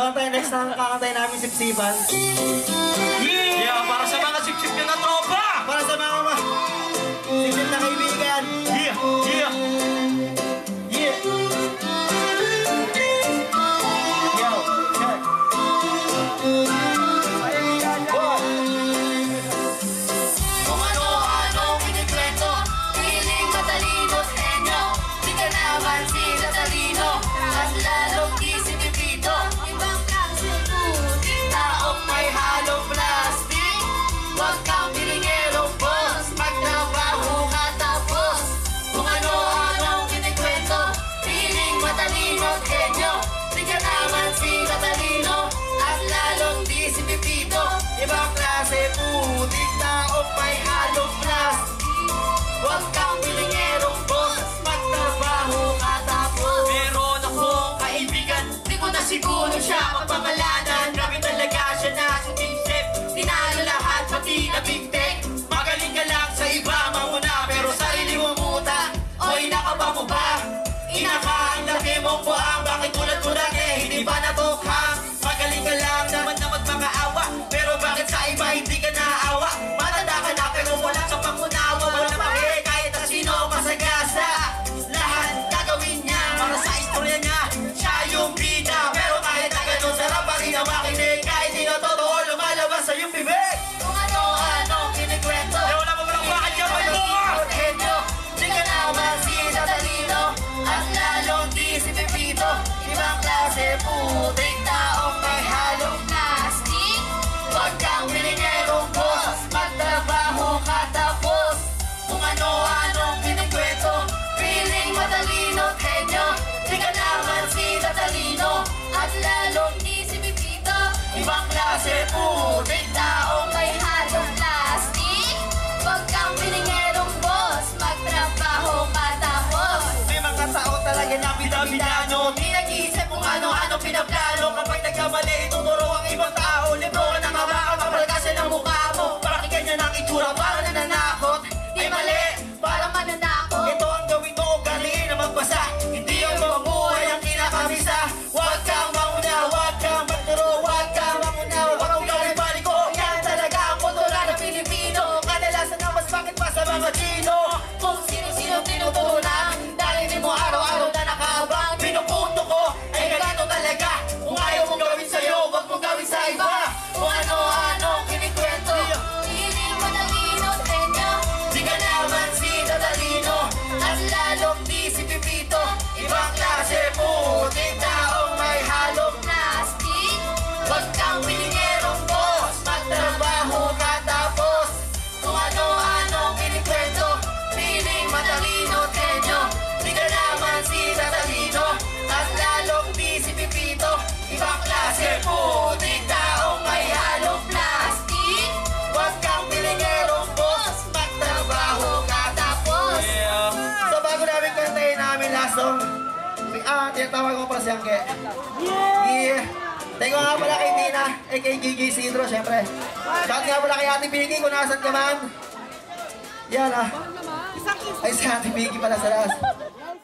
tayo next na kakantay namin sipsipan. Yeah, para sa mga sipsip nyo na tropa! Para sa mga sipsip na kaibigan. Yeah, yeah. Yeah. Yo, check. Kung ano-anong kinikwento, piling matalinos henyo. Di ka naman sila talino, at lalong di si Pipito. Ibang klase puti, taong may halong plastic. Huwag kang pilingerong boss, magtrabaho ka tapos. Kung ano-anong kinikwento, piling matalino henyo. Di ka naman sila talino, at lalong di si Pipito. Ibang klase putik, taong may halong plastic. Huwag kang pilingerong boss, magtrabaho ka tapos. Meron akong kaibigan, Di ko na siguro siya mapangalanan. Grabe talaga siya na sumisip, tinalo lahat pati nabigtek. magaling ka lang sa iba, mamuna, pero sarili mo muta. Oy, nakaba mo ba? Inaka, ang laki mong buang, bakit tulad mo lang hindi pa natukhang? Magaling ka lang naman na magmakaawa, pero bakit sa iba hindi ka naaawa? Matanda ka na pero wala kang pangunawa, wala pake kahit na sino masagasa. Lahat gagawin niya para sa istorya niya, siya yung bida. Pero kahit na ganun sarap pa rin ang makinig, kahit di na totoo lumalabas sa iyong bibig. Kung ano-ano kinikwento, Eh wala mo walang bakit ka ba mo? henyo. Di ka naman sila talino, at lalong di si Pipito. Ibang klase putik, taong may halong plastic. Huwag kang pilingerong boss, magtrabaho ka tapos. Kung ano-anong kinikwento, piling matalino henyo. Di ka naman sila talino, at lalong di si Pipito. Ibang klase putik, taong may halong plastic. Huwag kang pilingerong boss, magtrabaho ka tapos. May mga tao talaga na Bida-bidano, di nag-iisip kung ano-ano pinaplano. Kapag nagkamali, ituturo ang ibang tao. Libro ka ng hawakan, kapalagasin ang mukha mo. Para ganyan ang itsura, para nananakot. Di mali, Parang mananakot. ito ang gawin mo, ugaliin na magbasa. Hindi ang mabuhay ang kinakamisa. Huwag kang mauna, huwag kang magturo, huwag kang mauna, huwag kang gawin baliko. Yan talaga ang kultura ng Pilipino. Kadalasan na mas bakit pa sa mga Chino. Kung sino-sino tinutulang, dahil di mo araw-araw na nakaabang. Pinupunto ko, ay ganito talaga. Kung ayaw mong gawin sa'yo, huwag mong gawin sa iba. Kung ano-ano kinikwento, piling matalino henyo. Di ka naman si Tatalino, At lalong di si Pipito. ibang klase putik, taong may halong. Plastic. Huwag kang pilingerong boss, magtrabaho ka tapos. Kung ano-ano kinikwento, Piling matalino henyo, di ka naman si Tatalino, at lalong di si Pipito. Ibang klase putik, taong may halong. plastic. Huwag kang pilingerong boss, magtrabaho ka tapos. So bago namin kantayin namin last song, tinatawag ko para si Angke. Yeah! Thank you nga pala kay Tina, kay Gigi Sidro, syempre. Shout nga pala kay Ate Vicky kung nasan ka man. Yan ah. Ay si Ate Vicky pala sa last.